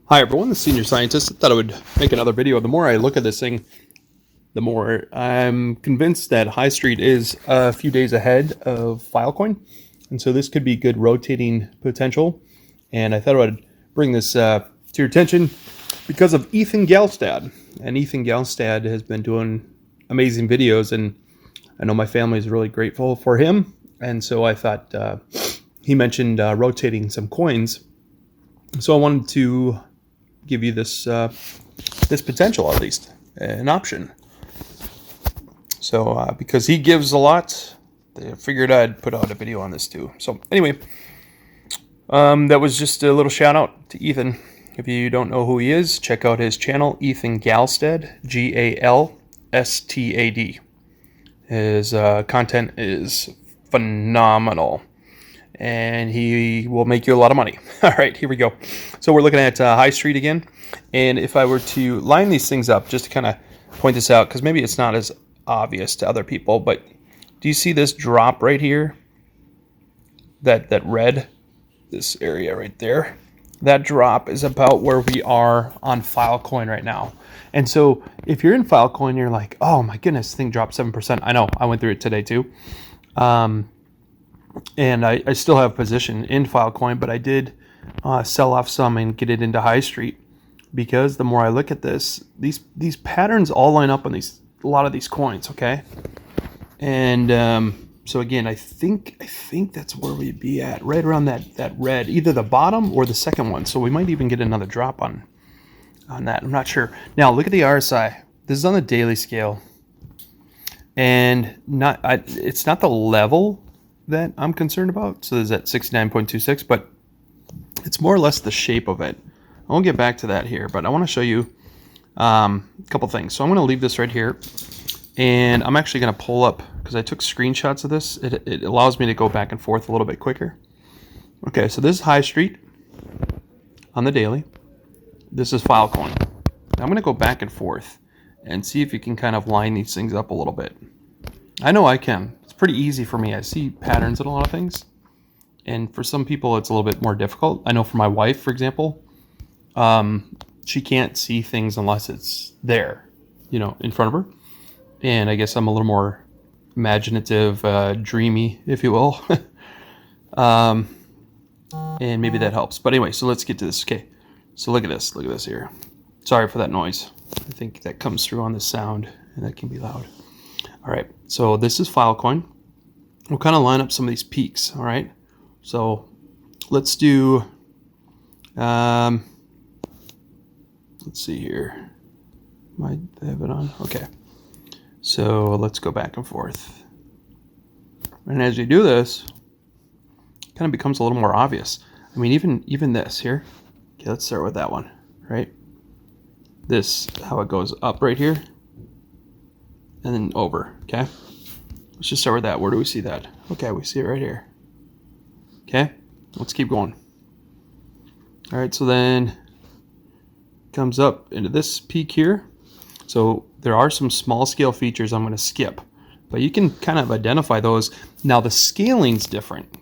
Hi everyone, the senior scientist. I thought I would make another video. The more I look at this thing, the more I'm convinced that Highstreet is a few days ahead of Filecoin. And so this could be good rotating potential. And I thought I would bring this to your attention because of Ethan Galstad. And Ethan Galstad has been doing amazing videos, and I know my family is really grateful for him. And so I thought he mentioned rotating some coins. So I wanted to give you this this potential, at least an option. So because he gives a lot, I figured I'd put out a video on this too. So anyway, that was just a little shout out to Ethan. If you don't know who he is, check out his channel, Ethan Galstad, Galstad. His content is phenomenal, and he will make you a lot of money. All right, here we go. So we're looking at Highstreet again. And if I were to line these things up, just to kind of point this out, because maybe it's not as obvious to other people, but do you see this drop right here? That red, this area right there? That drop is about where we are on Filecoin right now. And so if you're in Filecoin, you're like, oh my goodness, thing dropped 7%. I know, I went through it today too. And I still have a position in Filecoin, but I did sell off some and get it into Highstreet, because the more I look at this, these patterns all line up on a lot of these coins, okay? And so again, I think that's where we'd be at, right around that red, either the bottom or the second one. So we might even get another drop on that. I'm not sure. Now look at the RSI. This is on the daily scale, and it's not the level that I'm concerned about. So there's at 69.26, but it's more or less the shape of it. I won't get back to that here, but I want to show you a couple things. So I'm going to leave this right here, and I'm actually going to pull up, because I took screenshots of this. It allows me to go back and forth a little bit quicker. Okay, so this is Highstreet on the daily. This is Filecoin. Now I'm going to go back and forth and see if you can kind of line these things up a little bit. I know I can. It's pretty easy for me. I see patterns in a lot of things. And for some people, it's a little bit more difficult. I know for my wife, for example, she can't see things unless it's there, in front of her. And I guess I'm a little more imaginative, dreamy, if you will. And maybe that helps. But anyway, so let's get to this. Okay, so look at this. Look at this here. Sorry for that noise. I think that comes through on the sound, and that can be loud. All right, so this is Filecoin. We'll kind of line up some of these peaks, all right? So let's do, let's see here. Might have it on? Okay. So let's go back and forth. And as you do this, it kind of becomes a little more obvious. I mean, even this here. Okay, let's start with that one, right? This, how it goes up right here, and then over, okay? Let's just start with that. Where do we see that? Okay, we see it right here. Okay, let's keep going. All right, so then comes up into this peak here. So there are some small scale features I'm going to skip, but you can kind of identify those. Now the scaling's different.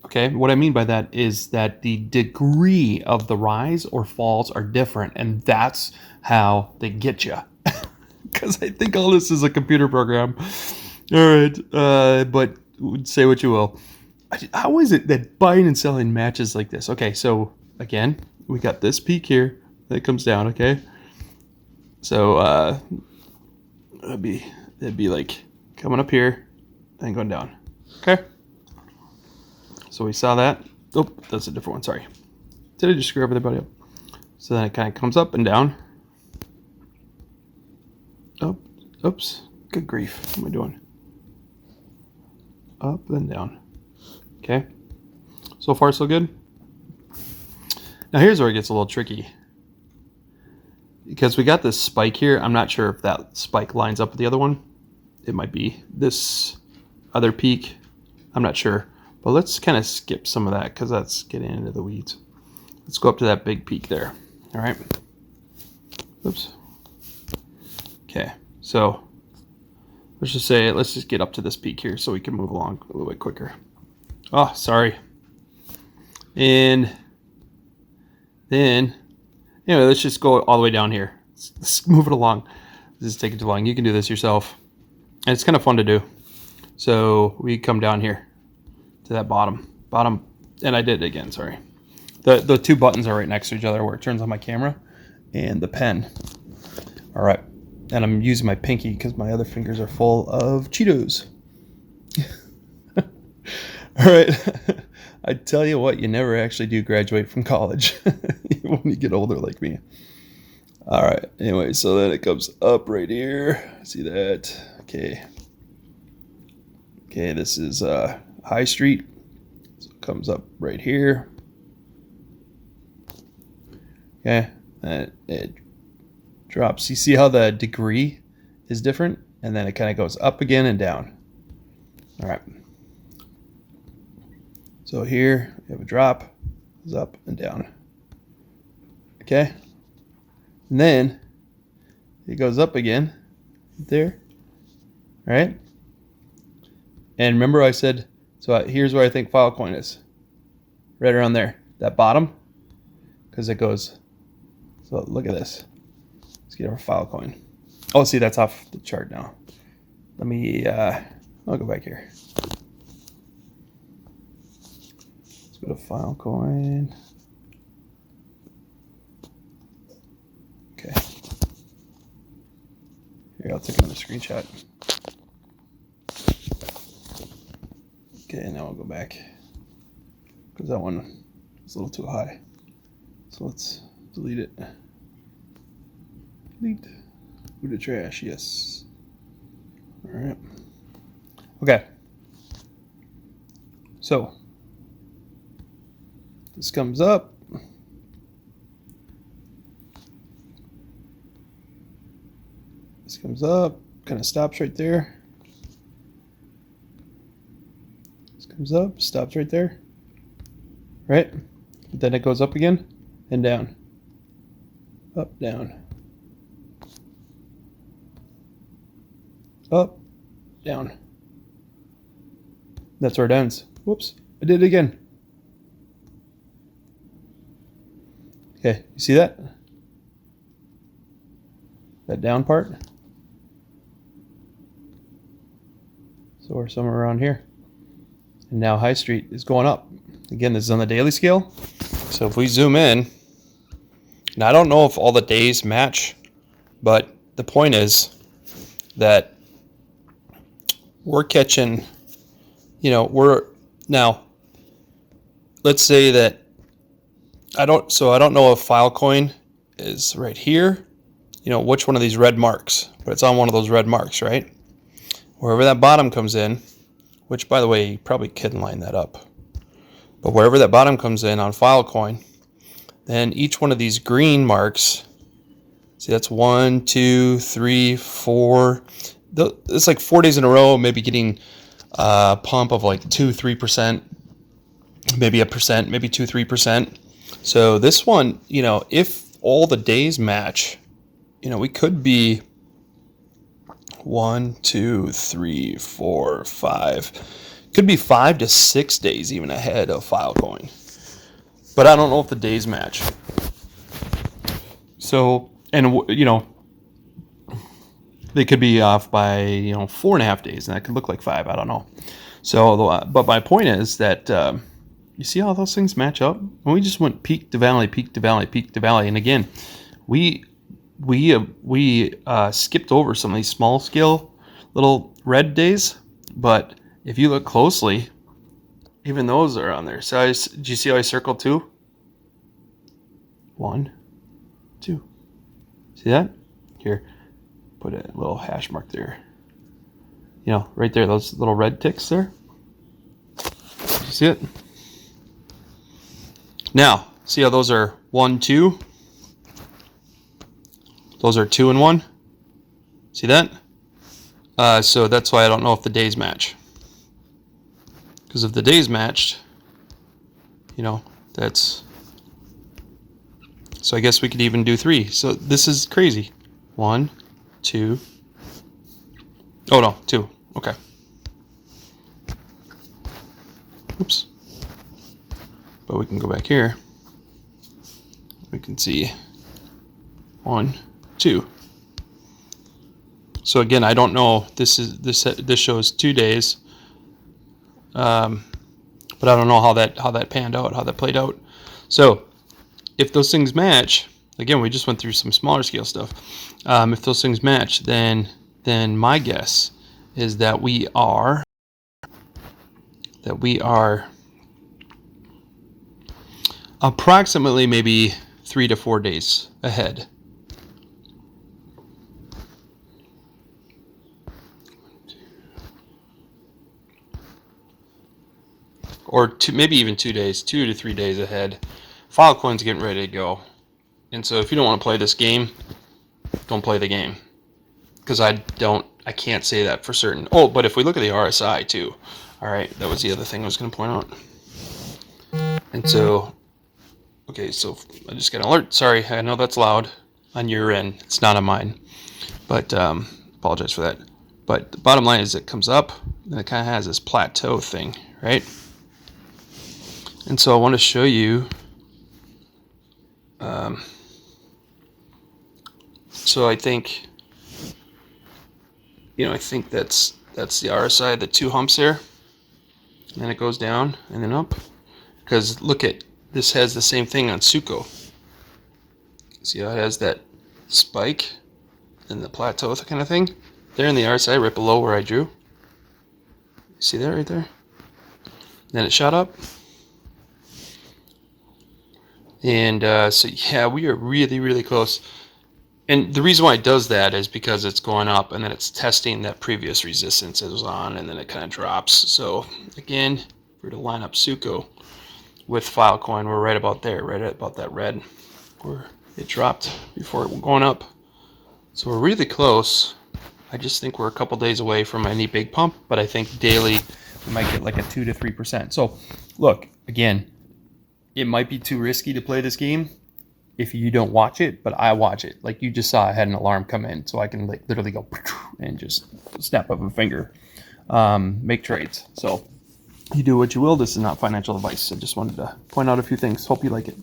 Okay, what I mean by that is that the degree of the rise or falls are different, and that's how they get you. Because I think all this is a computer program. All right, but say what you will. How is it that buying and selling matches like this? Okay, so again, we got this peak here that comes down, okay? So that'd be like coming up here and going down. Okay? So we saw that. Oh, that's a different one, sorry. Did I just screw everybody up? So then it kind of comes up and down. Oh, oops. Good grief. What am I doing? Up, then down. Okay, so far so good. Now here's where it gets a little tricky, because we got this spike here. I'm not sure if that spike lines up with the other one. It might be this other peak. I'm not sure, but let's kind of skip some of that, because that's getting into the weeds. Let's go up to that big peak there. All right. Oops. Okay, so let's just get up to this peak here so we can move along a little bit quicker. Oh, sorry. And then Anyway, let's just go all the way down here. Let's move it along. This is taking too long. You can do this yourself. And it's kind of fun to do. So we come down here to that bottom, and I did it again, sorry. The two buttons are right next to each other where it turns on my camera and the pen. All right, and I'm using my pinky because my other fingers are full of Cheetos. All right, I tell you what, you never actually do graduate from college when you get older like me. All right, anyway, so then it comes up right here. See that? Okay. Okay, this is Highstreet. So it comes up right here. Okay, and it drops. You see how the degree is different? And then it kind of goes up again and down. All right. So here we have a drop, goes up and down. Okay. And then it goes up again there. All right. And remember I said, so here's where I think Filecoin is. Right around there. That bottom. Because it goes, so look at this. Let's get our Filecoin. Oh, see, that's off the chart now. Let me, I'll go back here. Let's go to Filecoin. Okay. Here, I'll take another screenshot. Okay, now I'll go back. Because that one is a little too high. So let's delete it. Delete. Go to trash, yes. All right. Okay. So this comes up. This comes up, kind of stops right there. This comes up, stops right there. Right? But then it goes up again and down. Up, down. Up, down. That's where it ends. Whoops, I did it again. Okay, you see that? That down part? So we're somewhere around here. And now Highstreet is going up. Again, this is on the daily scale. So if we zoom in, now I don't know if all the days match, but the point is that we're catching, now, let's say that I don't know if Filecoin is right here, which one of these red marks, but it's on one of those red marks, right? Wherever that bottom comes in, which by the way, you probably couldn't line that up, but wherever that bottom comes in on Filecoin, then each one of these green marks, see that's 1, 2, 3, 4, it's like 4 days in a row, maybe getting a pump of like 2-3%, maybe 1%, maybe 2-3%. So this one, if all the days match, we could be 1, 2, 3, 4, 5, could be 5 to 6 days even ahead of Filecoin. But I don't know if the days match. So, and they could be off by 4.5 days, and that could look like 5. I don't know. So, but my point is that you see how those things match up. When we just went peak to valley, peak to valley, peak to valley, and again, we skipped over some of these small scale little red days. But if you look closely, even those are on there. So do you see how I circled 2? 1, 2. See that? Here, put a little hash mark there. Right there, those little red ticks there. You see it? Now, see how those are 1, 2? Those are 2 and 1. See that? So that's why I don't know if the days match. Because if the days matched, that's... So I guess we could even do 3. So this is crazy. 1, 2. Oh no, 2. Okay. Oops. But we can go back here. We can see 1, 2. So again, I don't know. This shows 2 days, but I don't know how that panned out, how that played out. So if those things match, again, we just went through some smaller scale stuff. If those things match, then my guess is that we are approximately maybe 3 to 4 days ahead. Or maybe even 2 days, 2 to 3 days ahead. Filecoin's getting ready to go. And so if you don't want to play this game, don't play the game. Because I can't say that for certain. Oh, but if we look at the RSI too. All right, that was the other thing I was going to point out. And so, okay, so I just got an alert. Sorry, I know that's loud on your end. It's not on mine. But apologize for that. But the bottom line is it comes up, and it kind of has this plateau thing, right? And so I want to show you. So I think, I think that's the RSI, the 2 humps there. And then it goes down and then up. Because look at, this has the same thing on Suko. See how it has that spike and the plateau kind of thing? There in the RSI right below where I drew. See that right there? Then it shot up. And so yeah, we are really, really close. And the reason why it does that is because it's going up and then it's testing that previous resistance it was on, and then it kind of drops. So again, if we were to line up Suko with Filecoin, we're right about there, right at about that red where it dropped before it went going up. So we're really close. I just think we're a couple days away from any big pump, but I think daily we might get like a 2 to 3%. So look, again, it might be too risky to play this game if you don't watch it, but I watch it. Like you just saw, I had an alarm come in, so I can like literally go and just snap of a finger, make trades. So you do what you will. This is not financial advice. I just wanted to point out a few things. Hope you like it.